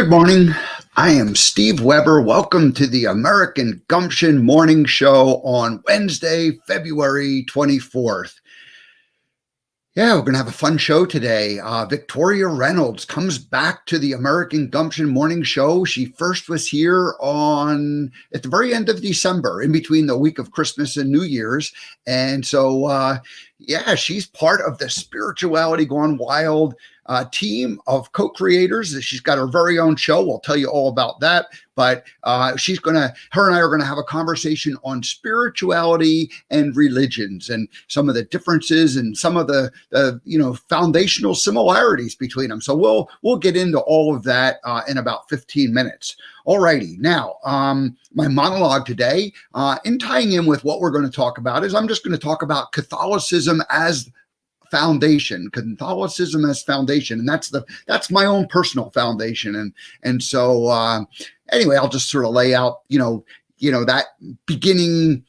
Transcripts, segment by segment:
Good morning. I am Steve Weber. Welcome to the American Gumption Morning Show on Wednesday, February 24th. Yeah, we're going to have a fun show today. Victoria Reynolds comes back to the American Gumption Morning Show. She first was here at the very end of December, in between the week of Christmas and New Year's. And so, she's part of the Spirituality Gone Wild team of co-creators. She's got her very own show. We'll tell you all about that. But her and I are going to have a conversation on spirituality and religions and some of the differences and some of the foundational similarities between them. So we'll get into all of that in about 15 minutes. All righty. Now, my monologue today, in tying in with what we're going to talk about, is I'm just going to talk about Catholicism as foundation, Catholicism as foundation, and that's my own personal foundation, and so anyway, I'll just sort of lay out that beginning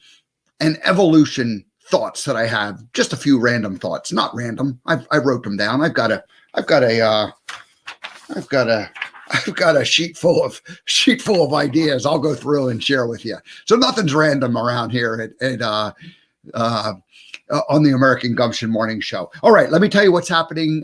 and evolution thoughts that I have. Just a few random thoughts, not random. I wrote them down. I've got a sheet full of ideas. I'll go through and share with you. So nothing's random around here on the American Gumption Morning Show. All right, let me tell you what's happening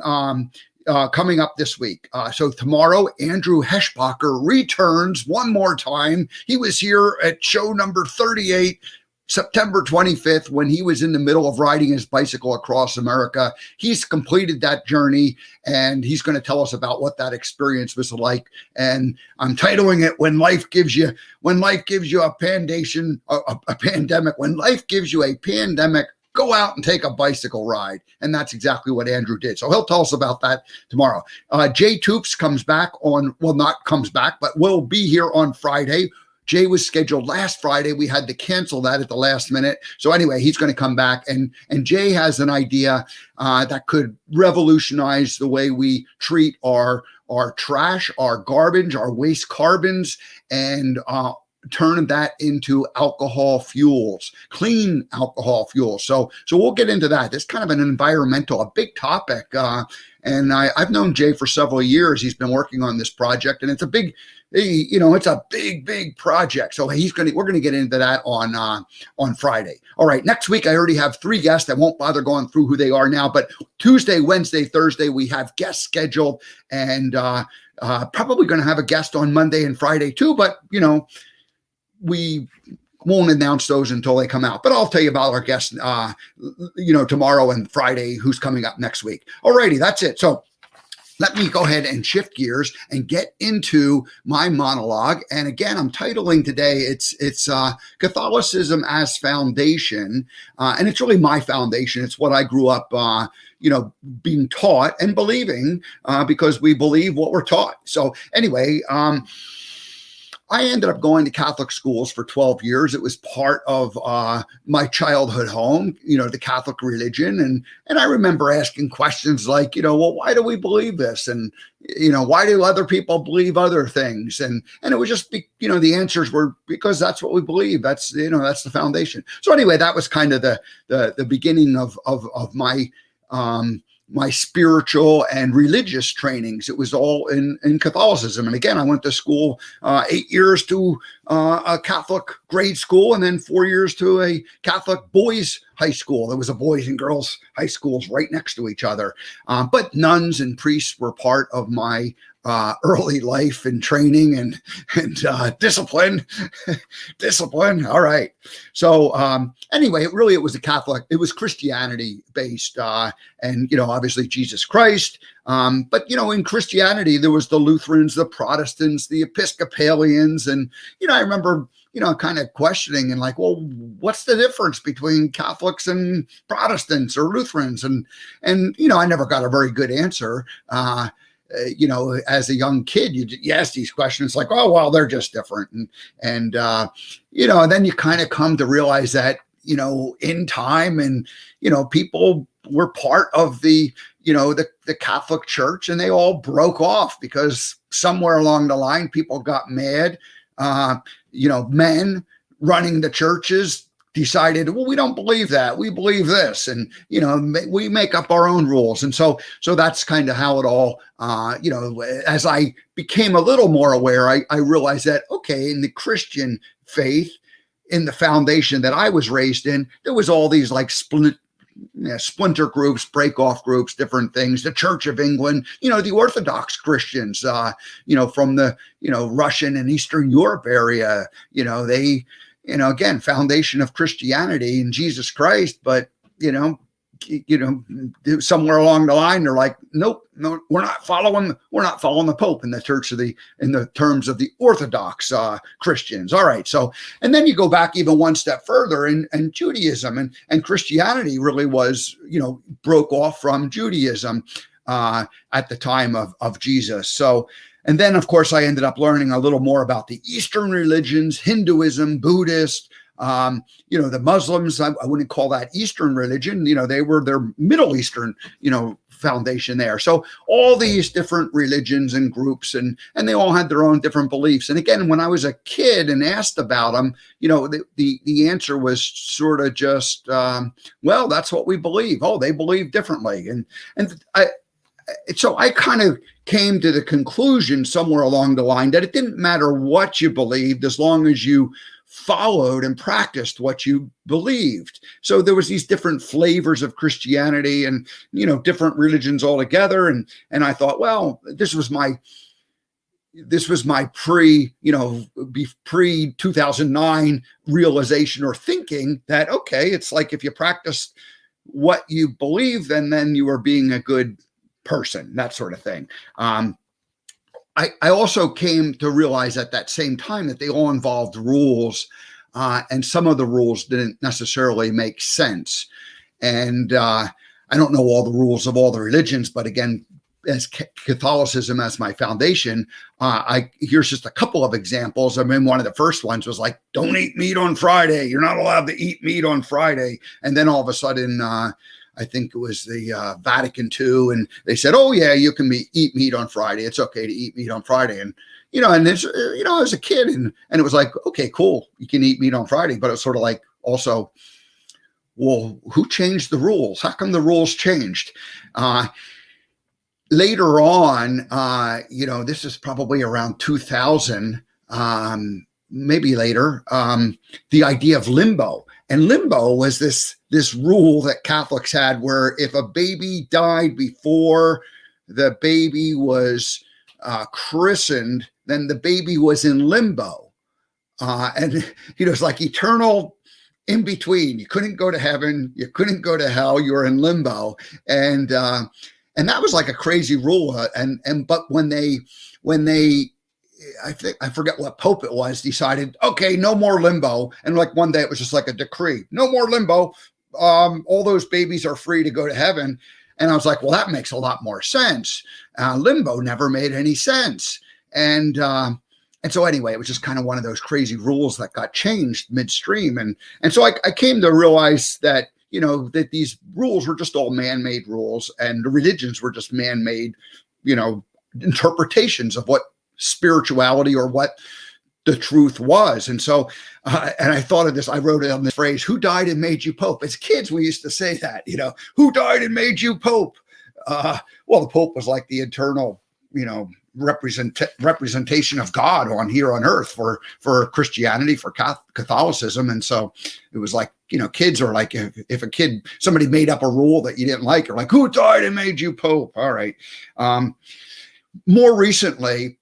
coming up this week. So tomorrow, Andrew Heschbacher returns one more time. He was here at show number 38, September 25th, when he was in the middle of riding his bicycle across America. He's completed that journey, and he's going to tell us about what that experience was like. And I'm titling it "When Life Gives You a Pandemic. When life gives you a pandemic, go out and take a bicycle ride." And that's exactly what Andrew did. So he'll tell us about that tomorrow. Jay Toops will be here on Friday. Jay was scheduled last Friday. We had to cancel that at the last minute. So anyway, he's going to come back, and Jay has an idea that could revolutionize the way we treat our trash, our garbage, our waste carbons, and turn that into alcohol fuels, clean alcohol fuels. So we'll get into that. It's kind of a big topic. And I've known Jay for several years. He's been working on this project, and it's a big project. So we're going to get into that on Friday. All right. Next week, I already have 3 guests. I won't bother going through who they are now, but Tuesday, Wednesday, Thursday, we have guests scheduled, and probably going to have a guest on Monday and Friday too. But, we won't announce those until they come out, but I'll tell you about our guests, tomorrow and Friday, who's coming up next week. Alrighty, that's it. So let me go ahead and shift gears and get into my monologue. And again, I'm titling today, it's Catholicism as Foundation. And it's really my foundation. It's what I grew up, being taught and believing, because we believe what we're taught. So anyway, I ended up going to Catholic schools for 12 years. It was part of my childhood home, the Catholic religion. And I remember asking questions like, why do we believe this? And, why do other people believe other things? And it was just, the answers were because that's what we believe. That's the foundation. So anyway, that was kind of the beginning of my my spiritual and religious trainings. It was all in Catholicism. And again, I went to school 8 years to a Catholic grade school, and then 4 years to a Catholic boys high school. There was a boys and girls high schools right next to each other. But nuns and priests were part of my early life and training and discipline. All right. So anyway, it was Christianity based, and obviously Jesus Christ. But in Christianity, there was the Lutherans, the Protestants, the Episcopalians, and I remember kind of questioning and like, well, what's the difference between Catholics and Protestants or Lutherans? And I never got a very good answer. As a young kid, you ask these questions like, oh, well, they're just different. And then you kind of come to realize that, in time and, people were part of the Catholic Church, and they all broke off because somewhere along the line, people got mad. Men running the churches decided, well, we don't believe that. We believe this. And, we make up our own rules. And so that's kind of how it all, as I became a little more aware, I realized that, okay, in the Christian faith, in the foundation that I was raised in, there was all these like splinter groups, break off groups, different things. The Church of England, the Orthodox Christians, from the, Russian and Eastern Europe area, they, again, foundation of Christianity and Jesus Christ, but, somewhere along the line, they're like, nope, no, we're not following the Pope in the terms of the Orthodox Christians. All right. So, and then you go back even one step further, and Judaism and Christianity really was, broke off from Judaism at the time of Jesus. So, and then of course I ended up learning a little more about the Eastern religions, Hinduism, Buddhist, the Muslims. I wouldn't call that Eastern religion. They were their Middle Eastern, foundation there. So all these different religions and groups, and they all had their own different beliefs. And again, when I was a kid and asked about them, the answer was sort of just, well, that's what we believe. Oh, they believe differently. So I kind of came to the conclusion somewhere along the line that it didn't matter what you believed as long as you followed and practiced what you believed. So there was these different flavors of Christianity and, different religions altogether. And I thought, well, this was my pre 2009 realization or thinking that, okay, it's like if you practice what you believe, then you are being a good person, that sort of thing. I also came to realize at that same time that they all involved rules, and some of the rules didn't necessarily make sense. And I don't know all the rules of all the religions, but again, as Catholicism as my foundation, here's just a couple of examples. I mean, one of the first ones was like, don't eat meat on Friday. You're not allowed to eat meat on Friday. And then all of a sudden, I think it was the Vatican II, and they said, oh yeah, you can eat meat on Friday. It's okay to eat meat on Friday. And, and it's, as a kid, and it was like, okay, cool. You can eat meat on Friday, but it's sort of like also, well, who changed the rules? How come the rules changed? Later on, this is probably around 2000, maybe later, the idea of limbo. And limbo was this rule that Catholics had where if a baby died before the baby was christened, then the baby was in limbo. And, it's like eternal in between. You couldn't go to heaven. You couldn't go to hell. You were in limbo. And that was like a crazy rule. But when they, I forget what Pope it was, decided, okay, no more limbo. And like one day it was just like a decree, no more limbo. All those babies are free to go to heaven. And I was like, well, that makes a lot more sense. Limbo never made any sense. And so anyway, it was just kind of one of those crazy rules that got changed midstream. And so I came to realize that, that these rules were just all man-made rules, and the religions were just man-made, interpretations of what spirituality or what the truth was. And so, and I thought of this, I wrote it on this phrase, who died and made you Pope? As kids, we used to say that, who died and made you Pope? Well, the Pope was like the eternal, representation of God here on earth for Christianity, for Catholicism. And so it was like, kids are like, if somebody made up a rule that you didn't like, you're like, who died and made you Pope? All right. More recently,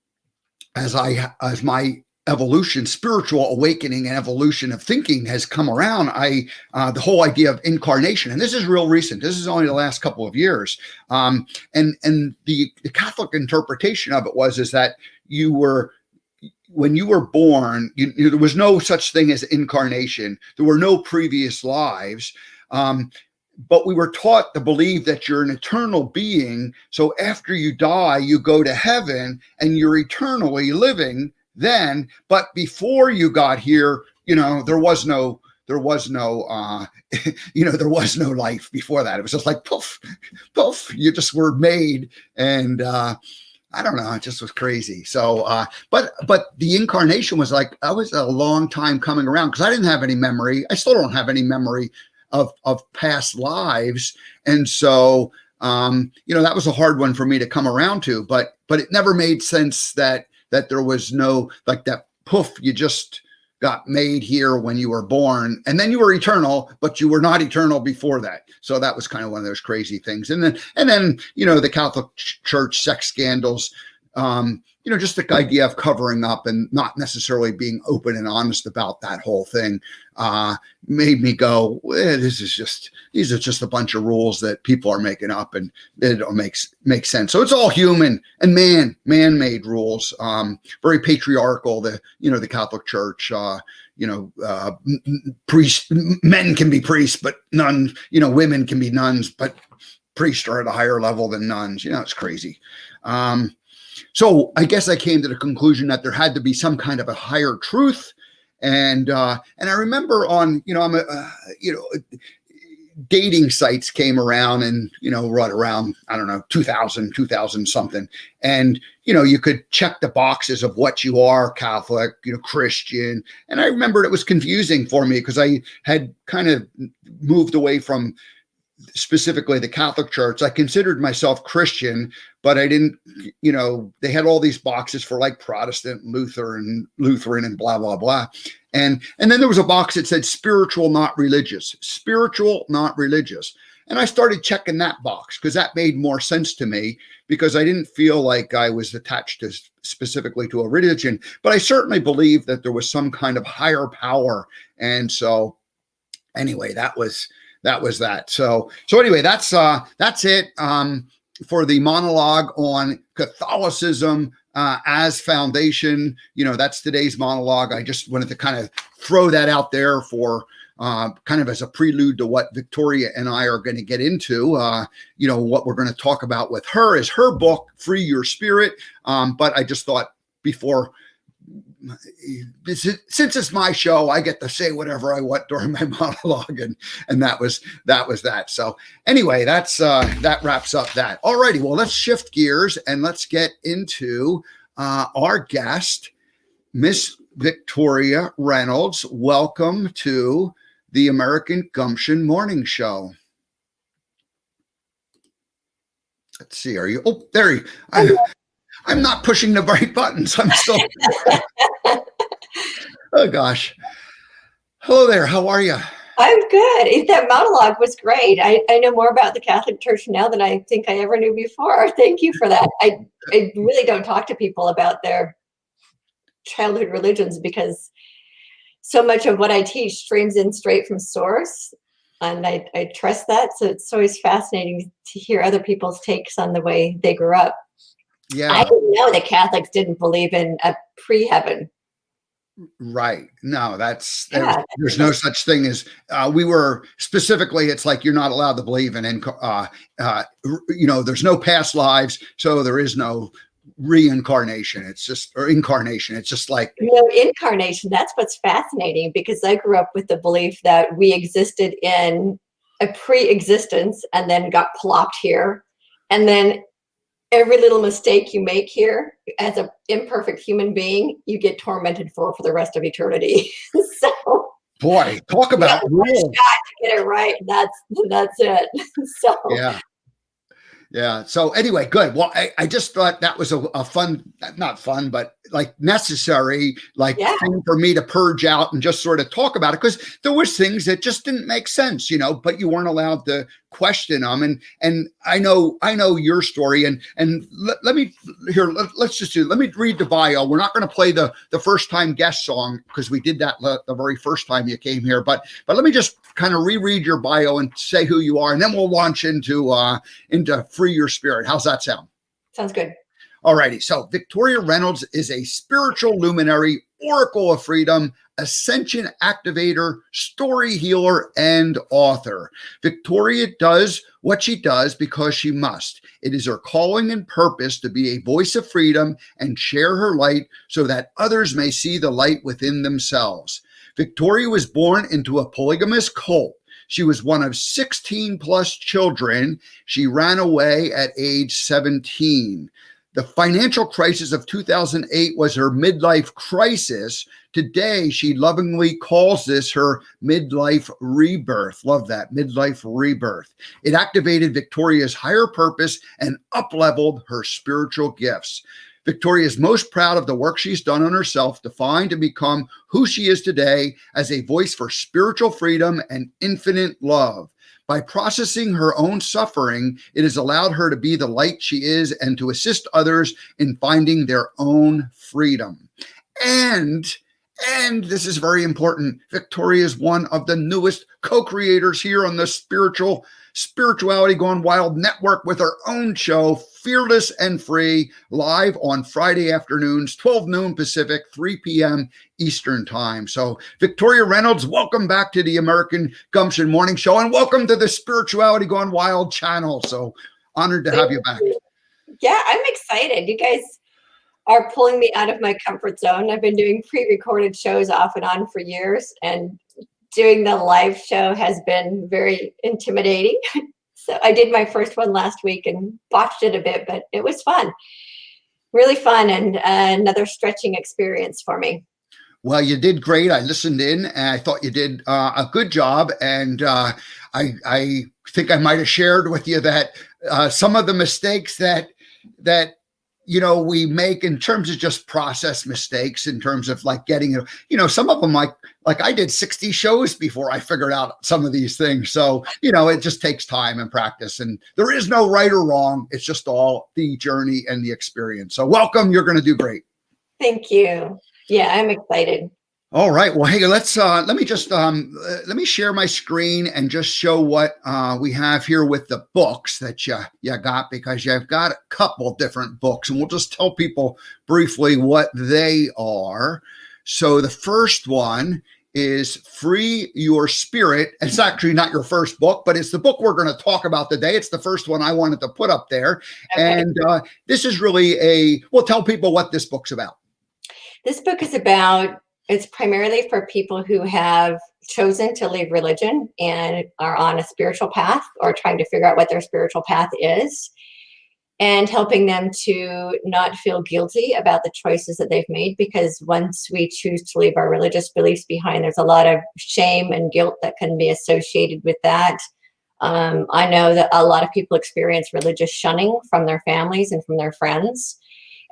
as my evolution, spiritual awakening and evolution of thinking has come around, the whole idea of incarnation, and this is real recent. This is only the last couple of years. And the Catholic interpretation of it is that when you were born, there was no such thing as incarnation. There were no previous lives. But we were taught to believe that you're an eternal being. So after you die, you go to heaven and you're eternally living then. But before you got here, there was no there was no life before that. It was just like poof, poof. You just were made, and I don't know. It just was crazy. So, but the incarnation was like, I was a long time coming around because I didn't have any memory. I still don't have any memory of past lives. And so, that was a hard one for me to come around to, but it never made sense that there was no, like that poof, you just got made here when you were born and then you were eternal, but you were not eternal before that. So that was kind of one of those crazy things. And then, the Catholic Church sex scandals, just the idea of covering up and not necessarily being open and honest about that whole thing, made me go, these are just a bunch of rules that people are making up and it don't make sense. So it's all human and man-made rules, very patriarchal, the Catholic Church, priests, men can be priests, but none, women can be nuns, but priests are at a higher level than nuns. It's crazy. So I guess I came to the conclusion that there had to be some kind of a higher truth. And I remember on, dating sites came around and, right around, I don't know, 2000 something. And, you could check the boxes of what you are, Catholic, Christian. And I remembered it was confusing for me because I had kind of moved away from specifically the Catholic Church. I considered myself Christian, but I didn't, they had all these boxes for like Protestant, Lutheran and blah, blah, blah. And then there was a box that said spiritual, not religious, And I started checking that box because that made more sense to me because I didn't feel like I was attached to specifically to a religion, but I certainly believed that there was some kind of higher power. And so anyway, that was that. So anyway, that's it for the monologue on Catholicism as foundation. That's today's monologue. I just wanted to kind of throw that out there for kind of as a prelude to what Victoria and I are going to get into. What we're going to talk about with her is her book, Free Your Spirit. But I just thought before, since it's my show, I get to say whatever I want during my monologue, and that was that. So anyway, that wraps up that. All righty, well, let's shift gears and let's get into our guest, Miss Victoria Reynolds. Welcome to the American Gumption Morning Show. Let's see, are you? Oh, there you. I'm not pushing the right buttons. I'm still. Oh, gosh. Hello there. How are you? I'm good. That monologue was great. I know more about the Catholic Church now than I think I ever knew before. Thank you for that. I really don't talk to people about their childhood religions because so much of what I teach streams in straight from source. And I trust that. So it's always fascinating to hear other people's takes on the way they grew up. Yeah. I didn't know that Catholics didn't believe in a pre-heaven. Right. No, there's no such thing as we were specifically. It's like you're not allowed to believe in, there's no past lives. So there is no reincarnation. It's just, or incarnation. It's just like, incarnation. That's what's fascinating because I grew up with the belief that we existed in a pre-existence and then got plopped here. And then every little mistake you make here as an imperfect human being, you get tormented for the rest of eternity. So, boy, talk about rules. To get it right. That's it. So yeah. So anyway, good. Well, I just thought that was a fun, not fun, but like necessary, thing for me to purge out and just sort of talk about it because there was things that just didn't make sense, but you weren't allowed to question them. And I know your story and let me read the bio. We're not going to play the first time guest song because we did that the very first time you came here, but let me just kind of reread your bio and say who you are. And then we'll launch into Free Your Spirit. How's that sound? Sounds good. All righty. So Victoria Reynolds is a spiritual luminary, oracle of freedom, ascension activator, story healer, and author. Victoria does what she does because she must. It is her calling and purpose to be a voice of freedom and share her light so that others may see the light within themselves. Victoria was born into a polygamous cult. She was one of 16 plus children. She ran away at age 17. The financial crisis of 2008 was her midlife crisis. Today, she lovingly calls this her midlife rebirth. Love that, midlife rebirth. It activated Victoria's higher purpose and up-leveled her spiritual gifts. Victoria is most proud of the work she's done on herself to find and become who she is today as a voice for spiritual freedom and infinite love. By processing her own suffering, it has allowed her to be the light she is and to assist others in finding their own freedom. And this is very important, Victoria is one of the newest co-creators here on the Spirituality Gone Wild network with her own show, Fearless and Free, live on Friday afternoons, 12 noon Pacific, 3 p.m. Eastern time. So Victoria Reynolds, welcome back to the American Gumption Morning Show, and welcome to the Spirituality Gone Wild channel. So honored to have you back. Yeah, I'm excited. You guys are pulling me out of my comfort zone. I've been doing pre-recorded shows off and on for years, and doing the live show has been very intimidating. So I did my first one last week and botched it a bit, but it was fun, really fun, and another stretching experience for me. Well, you did great. I listened in and I thought you did a good job. And I think I might have shared with you that some of the mistakes that we make in terms of just process mistakes, in terms of like getting, some of them like I did 60 shows before I figured out some of these things. So, it just takes time and practice, and there is no right or wrong. It's just all the journey and the experience. So welcome. You're going to do great. Thank you. Yeah, I'm excited. All right. Well, hey, let me share my screen and just show what we have here with the books that you got, because you've got a couple different books, and we'll just tell people briefly what they are. So the first one is Free Your Spirit. It's actually not your first book, but it's the book we're going to talk about today. It's the first one I wanted to put up there. Okay. And this is really we'll tell people what this book's about. This book is it's primarily for people who have chosen to leave religion and are on a spiritual path, or trying to figure out what their spiritual path is, and helping them to not feel guilty about the choices that they've made. Because once we choose to leave our religious beliefs behind, there's a lot of shame and guilt that can be associated with that. I know that a lot of people experience religious shunning from their families and from their friends.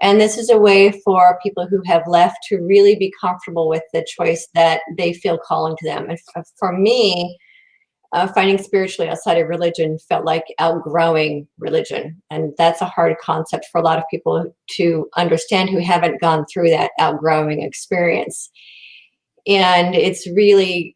And this is a way for people who have left to really be comfortable with the choice that they feel calling to them. And for me, finding spiritually outside of religion felt like outgrowing religion. And that's a hard concept for a lot of people to understand who haven't gone through that outgrowing experience. And it's really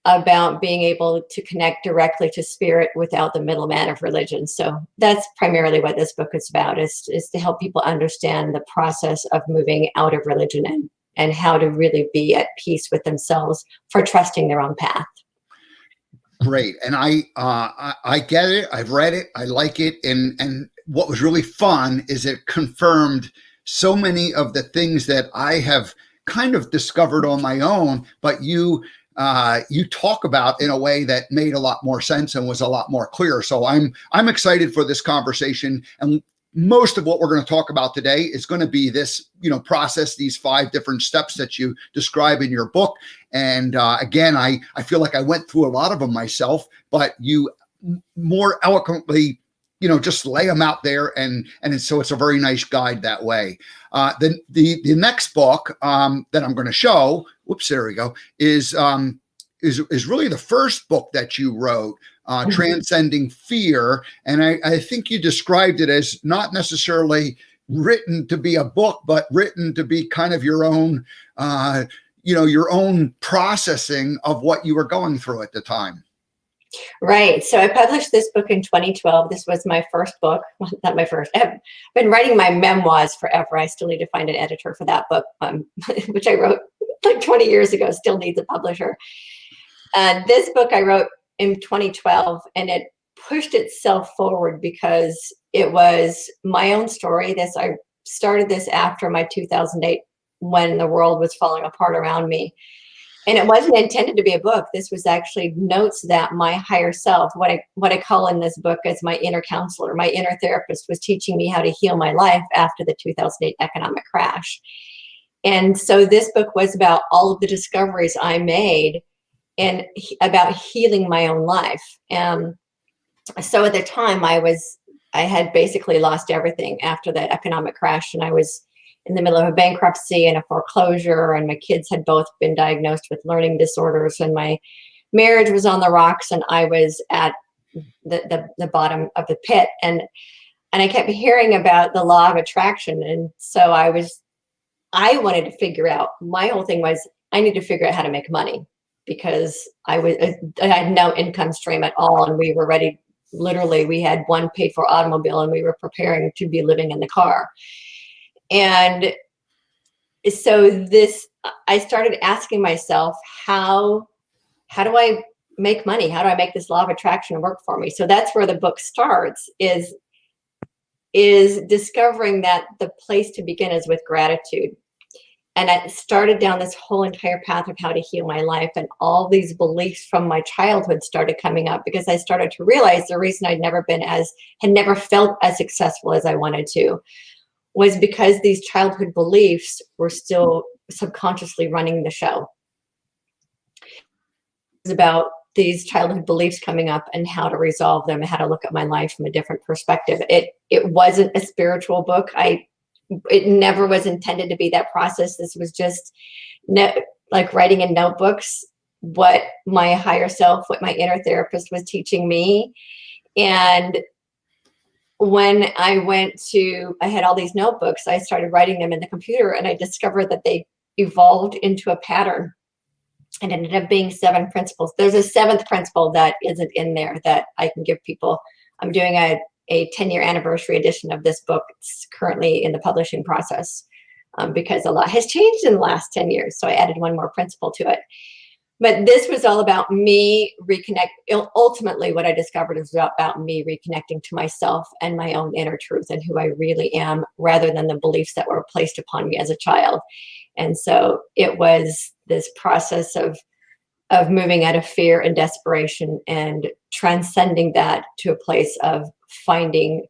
about being able to connect directly to spirit without the middleman of religion. So that's primarily what this book is about, is to help people understand the process of moving out of religion and how to really be at peace with themselves for trusting their own path. Great. And I get it. I've read it. I like it. And what was really fun is it confirmed so many of the things that I have kind of discovered on my own, but you talk about in a way that made a lot more sense and was a lot more clear. So I'm excited for this conversation. And most of what we're going to talk about today is going to be this, process, these 5 different steps that you describe in your book. And again, I feel like I went through a lot of them myself, but you more eloquently, just lay them out there. And so it's a very nice guide that way. The next book that I'm going to show, whoops, there we go, is really the first book that you wrote, Transcending Fear. And I think you described it as not necessarily written to be a book, but written to be kind of your own, your own processing of what you were going through at the time. Right. So I published this book in 2012. This was my first book. Well, not my first. I've been writing my memoirs forever. I still need to find an editor for that book, which I wrote like 20 years ago, still needs a publisher. This book I wrote in 2012, and it pushed itself forward because it was my own story. I started this after my 2008, when the world was falling apart around me. And it wasn't intended to be a book. This was actually notes that my higher self, what I call in this book as my inner counselor, my inner therapist, was teaching me how to heal my life after the 2008 economic crash. And so this book was about all of the discoveries I made and about healing my own life. So at the time I had basically lost everything after that economic crash, and I was in the middle of a bankruptcy and a foreclosure, and my kids had both been diagnosed with learning disorders, and my marriage was on the rocks, and I was at the bottom of the pit. And I kept hearing about the law of attraction. And so I I wanted to figure out, my whole thing was, I need to figure out how to make money, because I had no income stream at all. And we were ready. Literally, we had one paid for automobile and we were preparing to be living in the car. And so I started asking myself, how do I make money? How do I make this law of attraction work for me? So that's where the book starts, is discovering that the place to begin is with gratitude. And I started down this whole entire path of how to heal my life, and all these beliefs from my childhood started coming up, because I started to realize the reason had never felt as successful as I wanted to was because these childhood beliefs were still subconsciously running the show. It was about these childhood beliefs coming up and how to resolve them and how to look at my life from a different perspective. It wasn't a spiritual book. It never was intended to be that process. This was just like writing in notebooks what my higher self, what my inner therapist was teaching me. And when I had all these notebooks, I started writing them in the computer, and I discovered that they evolved into a pattern, and it ended up being 7 principles. There's a 7th principle that isn't in there that I can give people. I'm doing a 10-year anniversary edition of this book. It's currently in the publishing process, because a lot has changed in the last 10 years. So I added 1 more principle to it. But this was all about me ultimately, what I discovered is about me reconnecting to myself and my own inner truth and who I really am, rather than the beliefs that were placed upon me as a child. And so it was this process of moving out of fear and desperation and transcending that to a place of finding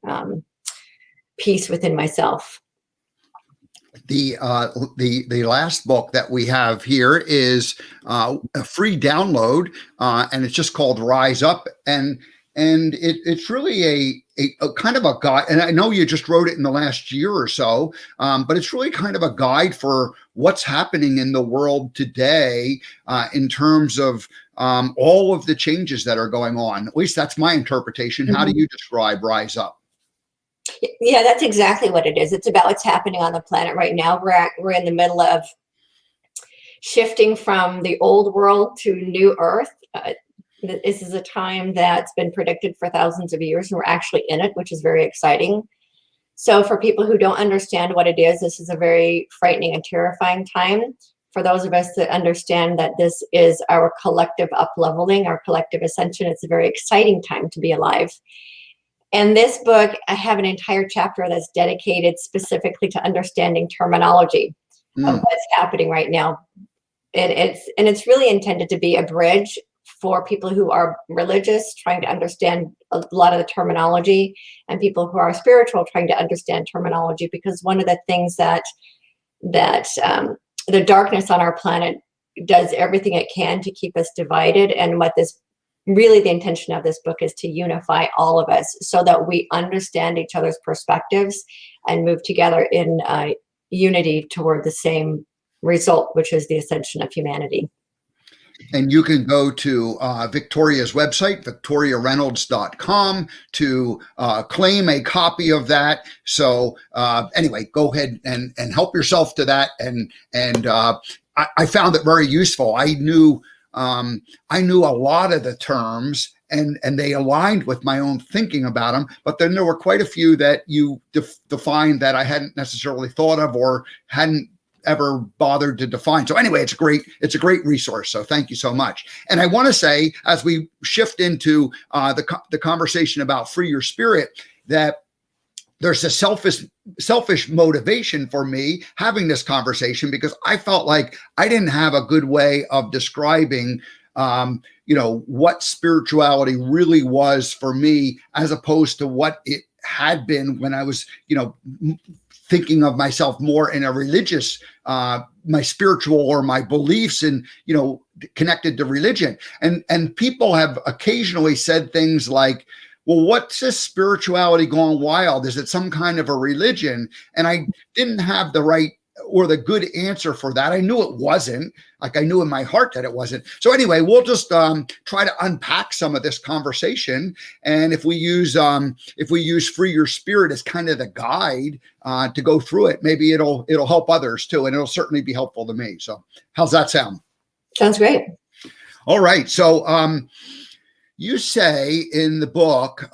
peace within myself. The last book that we have here is a free download, and it's just called Rise Up, and it's really a kind of a guide. And I know you just wrote it in the last year or so, but it's really kind of a guide for what's happening in the world today, in terms of all of the changes that are going on. At least that's my interpretation. Mm-hmm. How do you describe Rise Up? Yeah, that's exactly what it is. It's about what's happening on the planet right now. We're in the middle of shifting from the old world to new Earth. This is a time that's been predicted for thousands of years, and we're actually in it, which is very exciting. So for people who don't understand what it is, this is a very frightening and terrifying time. For those of us that understand that this is our collective up-leveling, our collective ascension, it's a very exciting time to be alive. And this book, I have an entire chapter that's dedicated specifically to understanding terminology of what's happening right now. And it's really intended to be a bridge for people who are religious, trying to understand a lot of the terminology, and people who are spiritual, trying to understand terminology. Because one of the things that the darkness on our planet does everything it can to keep us divided, and what this really, the intention of this book is to unify all of us so that we understand each other's perspectives and move together in unity toward the same result, which is the ascension of humanity. And you can go to Victoria's website, victoriareynolds.com, to claim a copy of that. So anyway, go ahead and help yourself to that. And I found it very useful. I knew a lot of the terms, and they aligned with my own thinking about them. But then there were quite a few that you defined that I hadn't necessarily thought of or hadn't ever bothered to define. So anyway, it's a great resource. So thank you so much. And I want to say, as we shift into the conversation about Free Your Spirit, that there's a selfish motivation for me having this conversation, because I felt like I didn't have a good way of describing what spirituality really was for me, as opposed to what it had been when I was, thinking of myself more in a religious, my spiritual or my beliefs and, connected to religion. And people have occasionally said things like, well, what's this spirituality gone wild? Is it some kind of a religion? And I didn't have the right or the good answer for that. I knew it wasn't. Like, I knew in my heart that it wasn't. So anyway, we'll just try to unpack some of this conversation. And if we use Free Your Spirit as kind of the guide to go through it, maybe it'll help others too, and it'll certainly be helpful to me. So how's that sound? Sounds great. All right. So you say in the book,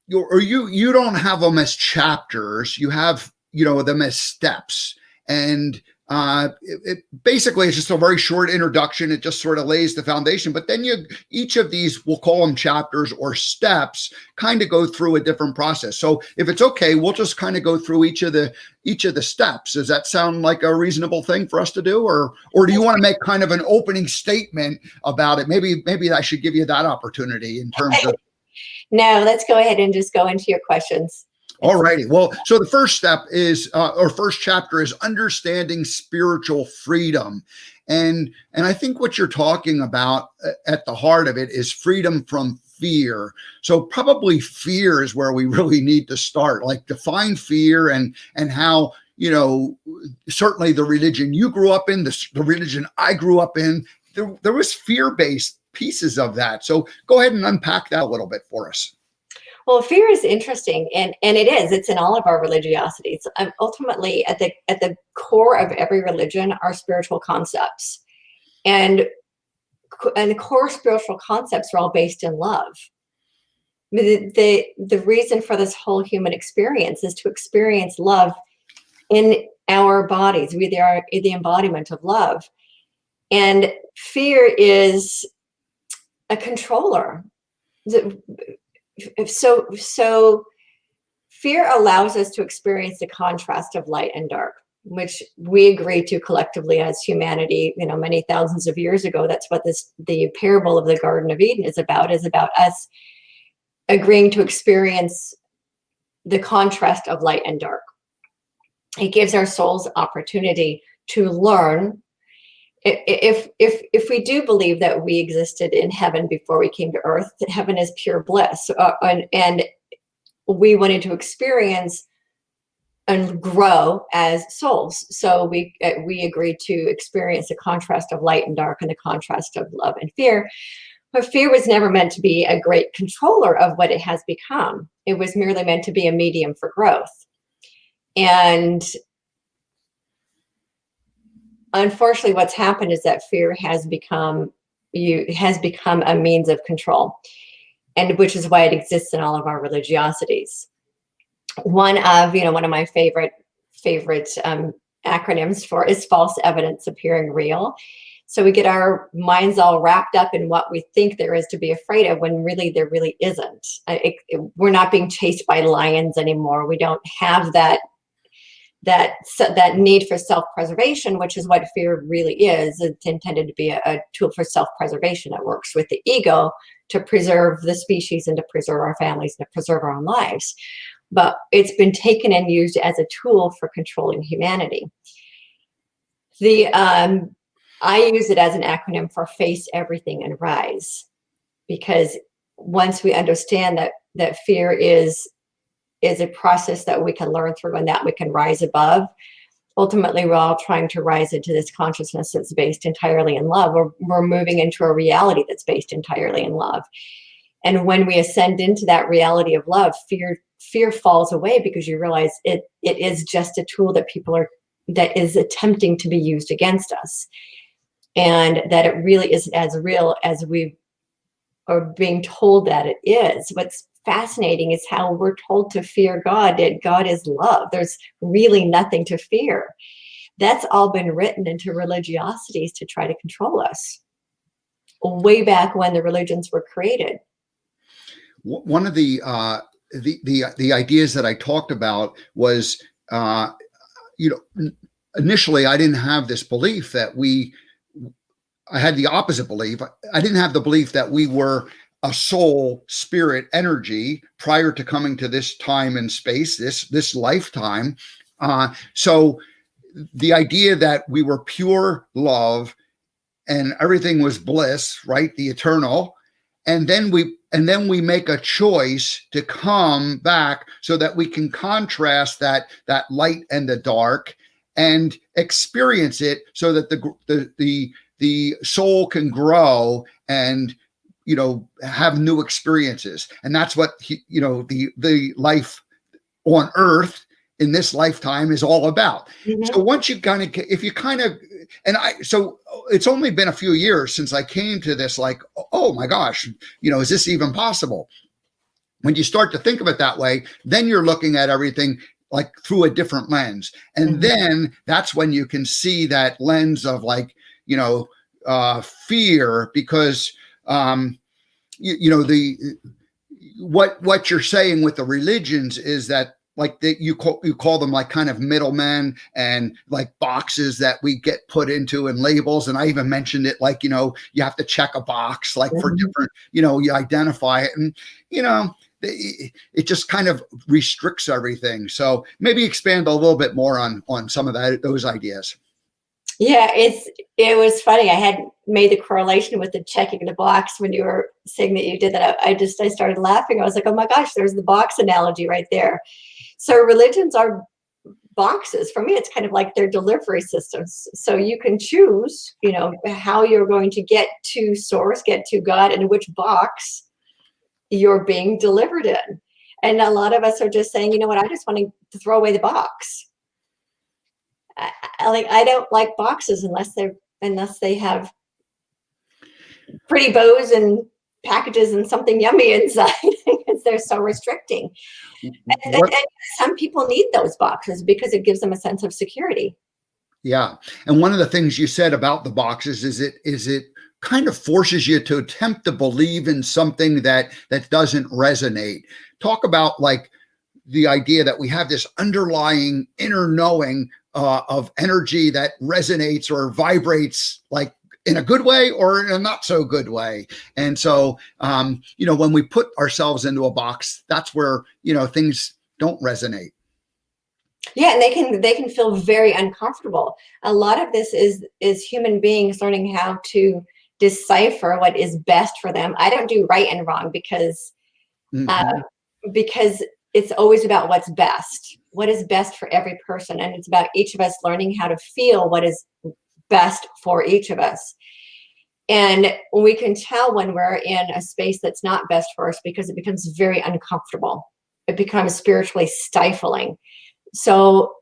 you don't have them as chapters. You have them as steps. And basically it's just a very short introduction. It just sort of lays the foundation, but then each of these, we'll call them chapters or steps, kind of go through a different process. So if it's okay, we'll just kind of go through each of the steps. Does that sound like a reasonable thing for us to do? Or do you want to make kind of an opening statement about it? Maybe I should give you that opportunity in terms of. No, let's go ahead and just go into your questions. All righty. Well, so the first step is, or first chapter is understanding spiritual freedom. And I think what you're talking about at the heart of it is freedom from fear. So probably fear is where we really need to start, like define fear and how, certainly the religion you grew up in, the religion I grew up in, there was fear-based pieces of that. So go ahead and unpack that a little bit for us. Well, fear is interesting, and it's in all of our religiosities. Ultimately, at the core of every religion are spiritual concepts, and the core spiritual concepts are all based in love. The reason for this whole human experience is to experience love in our bodies. We are the embodiment of love, and fear is a controller. So fear allows us to experience the contrast of light and dark, which we agreed to collectively as humanity, many thousands of years ago. That's what the parable of the Garden of Eden is about us agreeing to experience the contrast of light and dark. It gives our souls opportunity to learn. If we do believe that we existed in heaven before we came to earth, heaven is pure bliss, and we wanted to experience and grow as souls. So we agreed to experience the contrast of light and dark and the contrast of love and fear. But fear was never meant to be a great controller of what it has become. It was merely meant to be a medium for growth. And unfortunately, what's happened is that fear has become a means of control, and which is why it exists in all of our religiosities. One of my favorite acronyms for is false evidence appearing real. So we get our minds all wrapped up in what we think there is to be afraid of, when really there really isn't. We're not being chased by lions anymore. We don't have that need for self-preservation, which is what fear really is. It's intended to be a tool for self-preservation. It works with the ego to preserve the species and to preserve our families and to preserve our own lives. But it's been taken and used as a tool for controlling humanity. I use it as an acronym for face everything and rise, because once we understand that fear is a process that we can learn through and that we can rise above. Ultimately, we're all trying to rise into this consciousness that's based entirely in love. We're moving into a reality that's based entirely in love. And when we ascend into that reality of love, fear falls away, because you realize it is just a tool that is attempting to be used against us. And that it really isn't as real as we are being told that it is. What's fascinating is how we're told to fear God, that God is love. There's really nothing to fear. That's all been written into religiosities to try to control us, way back when the religions were created. One of the the ideas that I talked about was, initially I didn't have this belief that I had the opposite belief. I didn't have the belief that we were a soul, spirit, energy prior to coming to this time and space, this lifetime. So the idea that we were pure love and everything was bliss, right? The eternal. And then we make a choice to come back so that we can contrast that light and the dark and experience it so that the soul can grow and, have new experiences. And that's what, the life on earth in this lifetime is all about. Mm-hmm. So once you so it's only been a few years since I came to this, like, oh my gosh, is this even possible? When you start to think of it that way, then you're looking at everything like through a different lens. And mm-hmm. then that's when you can see that lens of like, fear, because, what you're saying with the religions is that, like, you call them like kind of middlemen and like boxes that we get put into and labels. And I even mentioned it, like, you have to check a box, like, mm-hmm. for different, you identify it, and, it just kind of restricts everything. So maybe expand a little bit more on some of those ideas. Yeah, it was funny. I had made the correlation with the checking the box when you were saying that you did that. I started laughing. I was like, oh my gosh, there's the box analogy right there. So religions are boxes. For me, it's kind of like their delivery systems. So you can choose, how you're going to get to source, get to God, and which box you're being delivered in. And a lot of us are just saying, you know what, I just want to throw away the box. I don't like boxes unless they have pretty bows and packages and something yummy inside, because they're so restricting. And some people need those boxes because it gives them a sense of security. Yeah. And one of the things you said about the boxes is it kind of forces you to attempt to believe in something that doesn't resonate. Talk about, like, the idea that we have this underlying inner knowing of energy that resonates or vibrates, like, in a good way or in a not so good way. And so, when we put ourselves into a box, that's where, things don't resonate. Yeah, and they can feel very uncomfortable. A lot of this is human beings learning how to decipher what is best for them. I don't do right and wrong because it's always about what's best. What is best for every person, and it's about each of us learning how to feel what is best for each of us. And we can tell when we're in a space that's not best for us because it becomes very uncomfortable. It becomes spiritually stifling. So,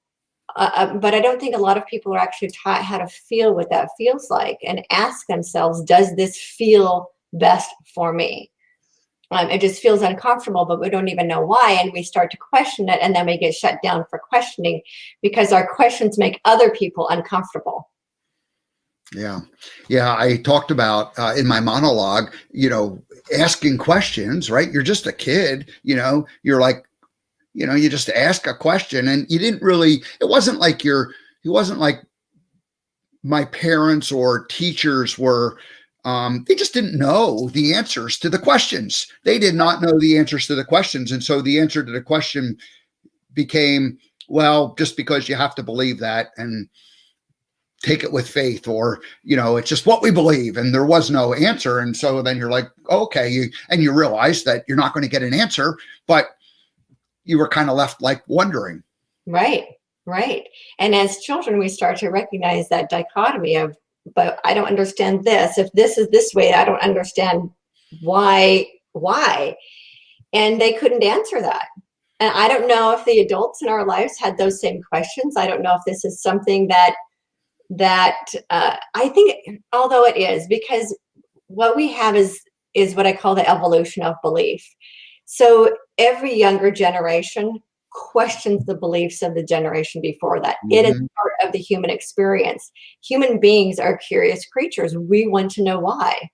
but I don't think a lot of people are actually taught how to feel what that feels like and ask themselves, does this feel best for me? It just feels uncomfortable, but we don't even know why. And we start to question it, and then we get shut down for questioning because our questions make other people uncomfortable. Yeah. Yeah. I talked about in my monologue, asking questions, right? You're just a kid, you're like, you just ask a question, and you didn't really, it wasn't like my parents or teachers were, they just didn't know the answers to the questions. They did not know the answers to the questions. And so the answer to the question became, well, just because you have to believe that and take it with faith, or, it's just what we believe. And there was no answer. And so then you're like, okay, you realize that you're not going to get an answer, but you were kind of left like wondering. Right. And as children, we start to recognize that dichotomy of, but I don't understand this. If this is this way, I don't understand why. And they couldn't answer that. And I don't know if the adults in our lives had those same questions. I don't know if this is something that I think, although it is, because what we have is what I call the evolution of belief. So every younger generation questions the beliefs of the generation before that. Mm-hmm. It is part of the human experience. Human beings are curious creatures. We want to know why.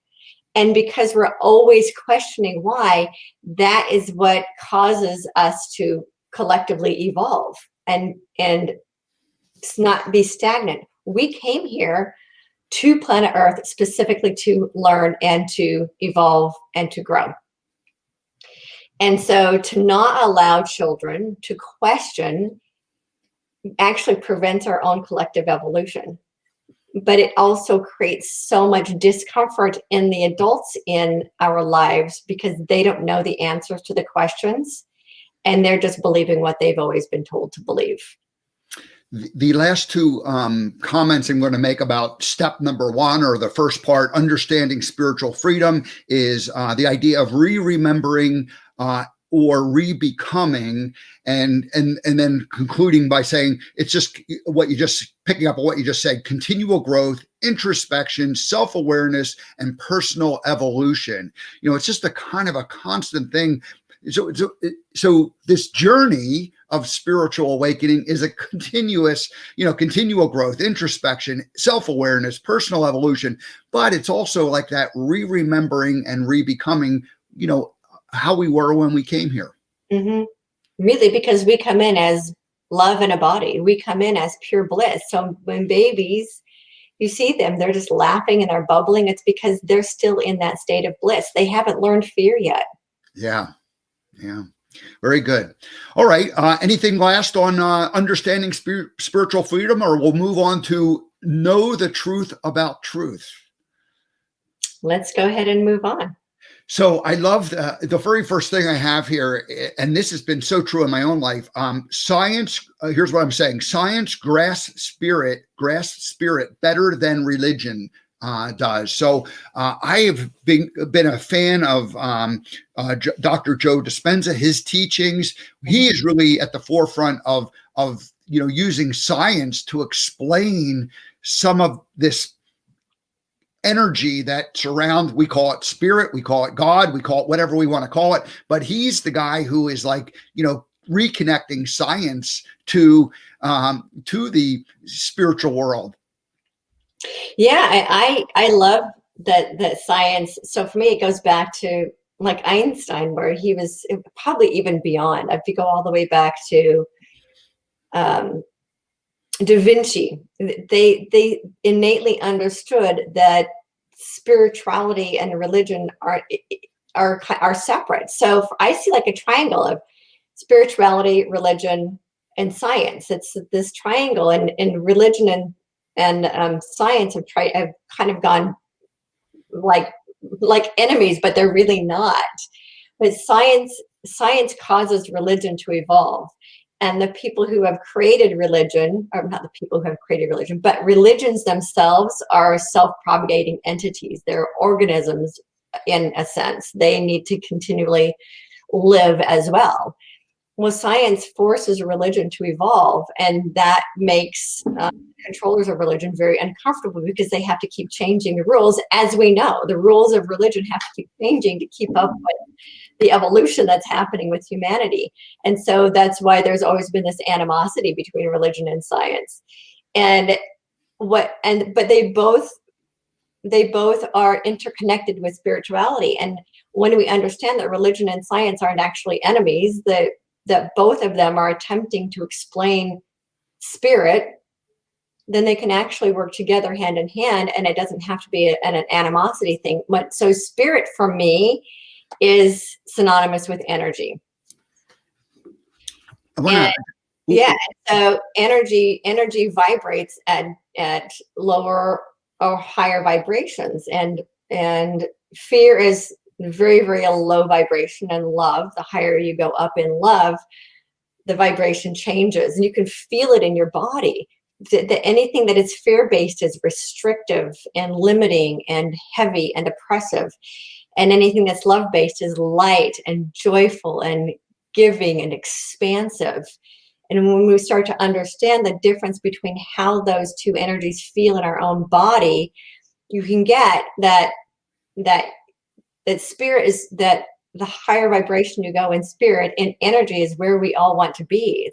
And because we're always questioning why, that is what causes us to collectively evolve and not be stagnant. We came here to planet Earth specifically to learn and to evolve and to grow. And so to not allow children to question actually prevents our own collective evolution. But it also creates so much discomfort in the adults in our lives because they don't know the answers to the questions and they're just believing what they've always been told to believe. The last two comments I'm going to make about step number one, or the first part, understanding spiritual freedom, is the idea of remembering or re-becoming, and then concluding by saying it's just what you just picking up on what you just said: continual growth, introspection, self-awareness, and personal evolution. It's just a kind of a constant thing. So this journey of spiritual awakening is a continuous, continual growth, introspection, self-awareness, personal evolution, but it's also like that remembering and re-becoming, how we were when we came here. Mm-hmm. Really, because we come in as love in a body. We come in as pure bliss. So when babies, you see them, they're just laughing and they're bubbling. It's because they're still in that state of bliss. They haven't learned fear yet. Yeah. Very good. All right. Anything last on understanding spiritual freedom, or we'll move on to know the truth about truth? Let's go ahead and move on. So I love the very first thing I have here, and this has been so true in my own life. Science, here's what I'm saying. Science grasps spirit better than religion does. So I have been a fan of Dr. Joe Dispenza, his teachings. He is really at the forefront of using science to explain some of this energy that surrounds, we call it spirit, we call it God, we call it whatever we want to call it. But he's the guy who is reconnecting science to the spiritual world. Yeah, I love that science. So for me, it goes back to like Einstein, where he was probably even beyond. If you go all the way back to Da Vinci, they innately understood that spirituality and religion are separate. So I see like a triangle of spirituality, religion, and science. It's this triangle, and religion and science have kind of gone like enemies, but they're really not. But science causes religion to evolve. And the people who have created religion, or not the people who have created religion, but religions themselves are self-propagating entities. They're organisms in a sense. They need to continually live as well. Well, science forces religion to evolve, and that makes controllers of religion very uncomfortable because they have to keep changing the rules. As we know, the rules of religion have to keep changing to keep up with the evolution that's happening with humanity. And so that's why there's always been this animosity between religion and science. But they both are interconnected with spirituality. And when we understand that religion and science aren't actually enemies, that both of them are attempting to explain spirit, then they can actually work together hand in hand, and it doesn't have to be an animosity thing. So spirit for me is synonymous with energy. So energy vibrates at lower or higher vibrations, and fear is very, very low vibration, and love, the higher you go up in love, the vibration changes, and you can feel it in your body. Anything that is fear-based is restrictive and limiting and heavy and oppressive. And anything that's love-based is light and joyful and giving and expansive. And when we start to understand the difference between how those two energies feel in our own body, you can get that spirit is that the higher vibration you go in spirit, and energy is where we all want to be.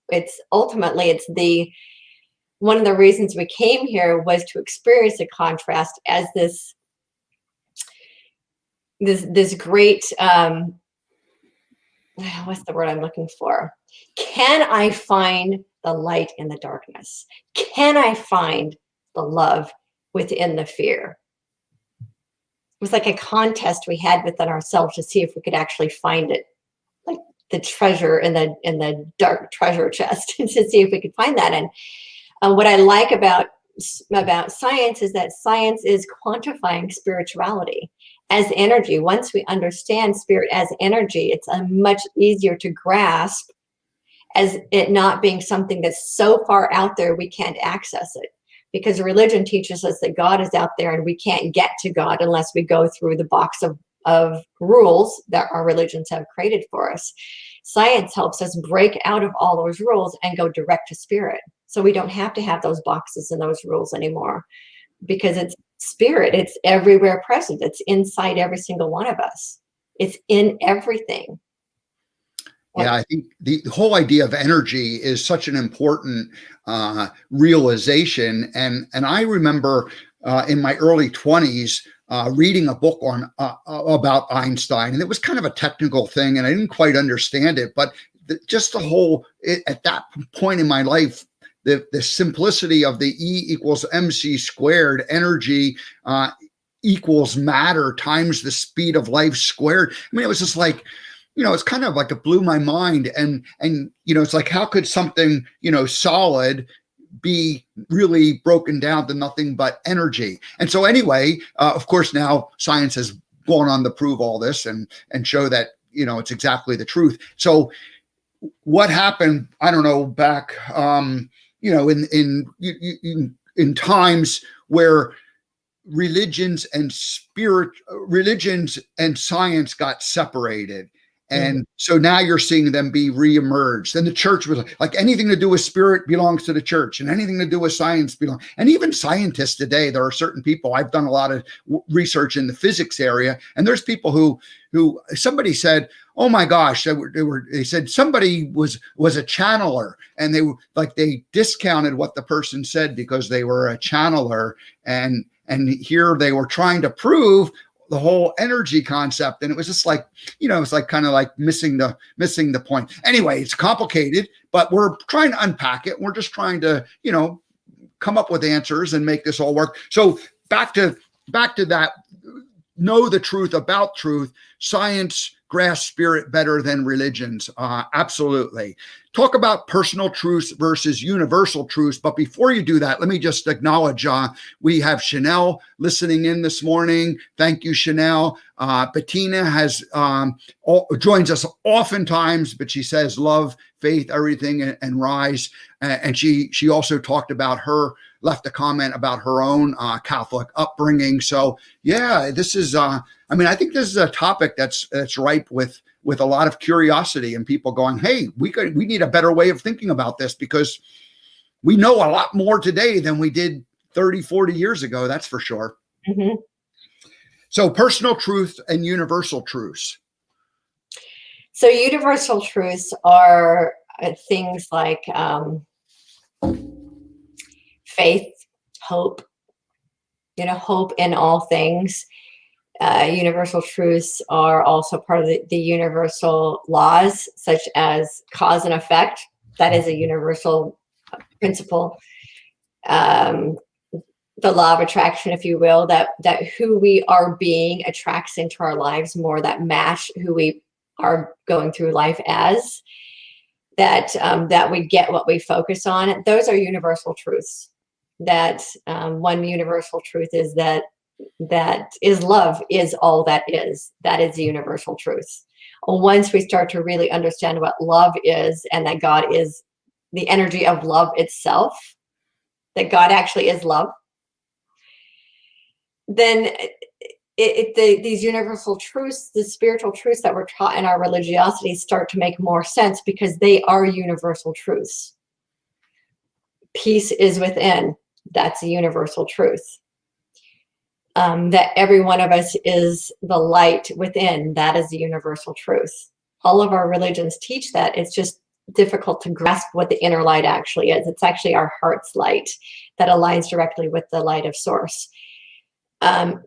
It's ultimately one of the reasons we came here was to experience a contrast as this this great, what's the word I'm looking for? Can I find the light in the darkness? Can I find the love within the fear? It was like a contest we had within ourselves to see if we could actually find it, like the treasure in the dark treasure chest, to see if we could find that. And what I like about science is that science is quantifying spirituality as energy. Once we understand spirit as energy, it's much easier to grasp as it not being something that's so far out there we can't access it. Because religion teaches us that God is out there and we can't get to God unless we go through the box of rules that our religions have created for us. Science helps us break out of all those rules and go direct to spirit. So we don't have to have those boxes and those rules anymore, because it's spirit. It's everywhere present. It's inside every single one of us. It's in everything. Yeah, I think the whole idea of energy is such an important realization. And I remember in my early 20s reading a book on about Einstein, and it was kind of a technical thing, and I didn't quite understand it. But just the whole at that point in my life, the simplicity of the E equals mc squared, energy equals matter times the speed of light squared. I mean, it was just like, it's kind of like it blew my mind. And it's like, how could something, solid be really broken down to nothing but energy? And so anyway, of course, now science has gone on to prove all this and show that, it's exactly the truth. So what happened, I don't know, back, in times where religions and science got separated. And so now you're seeing them be reemerged. And the church was like anything to do with spirit belongs to the church, and anything to do with science belongs. And even scientists today, there are certain people, I've done a lot of research in the physics area, and there's people who somebody said, oh my gosh, they said somebody was a channeler, and they discounted what the person said because they were a channeler. And here they were trying to prove the whole energy concept, and it was just like, it's like kind of like missing the point. Anyway, it's complicated, but we're trying to unpack it. We're just trying to come up with answers and make this all work. So back to that, know the truth about truth. Science grasps spirit better than religions. Absolutely. Talk about personal truths versus universal truths. But before you do that, let me just acknowledge we have Chanel listening in this morning. Thank you, Chanel. Bettina has joins us oftentimes, but she says love, faith, everything, and rise. And she also talked about left a comment about her own Catholic upbringing. So yeah, this is I think this is a topic that's ripe with a lot of curiosity and people going, hey, we need a better way of thinking about this, because we know a lot more today than we did 30, 40 years ago. That's for sure. Mm-hmm. So personal truth and universal truths. So universal truths are things like faith, hope, hope in all things. Universal truths are also part of the universal laws, such as cause and effect. That is a universal principle. The law of attraction, if you will, that who we are being attracts into our lives more, that match who we are going through life as, that we get what we focus on. Those are universal truths. That one universal truth is that is love is all that is. That is the universal truth. Once we start to really understand what love is, and that God is the energy of love itself, that God actually is love, then these universal truths, the spiritual truths that we're taught in our religiosity, start to make more sense, because they are universal truths. Peace is within. That's a universal truth. That every one of us is the light within. That is the universal truth. All of our religions teach that. It's just difficult to grasp what the inner light actually is. It's actually our heart's light that aligns directly with the light of source.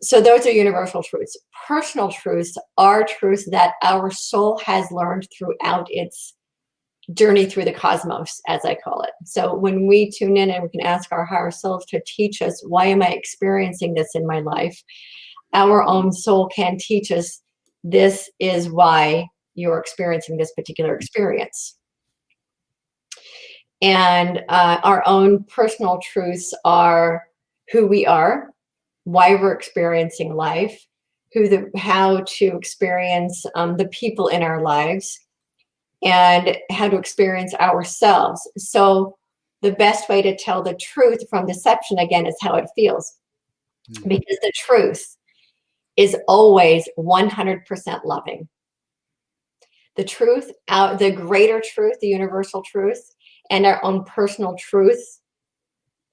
So those are universal truths. Personal truths are truths that our soul has learned throughout its journey through the cosmos, as I call it. So when we tune in and we can ask our higher selves to teach us, why am I experiencing this in my life? Our own soul can teach us, this is why you're experiencing this particular experience. And our own personal truths are who we are, why we're experiencing life, how to experience the people in our lives, and how to experience ourselves. So the best way to tell the truth from deception, again, is how it feels. Because the truth is always 100% loving. The truth, the greater truth, the universal truth, and our own personal truth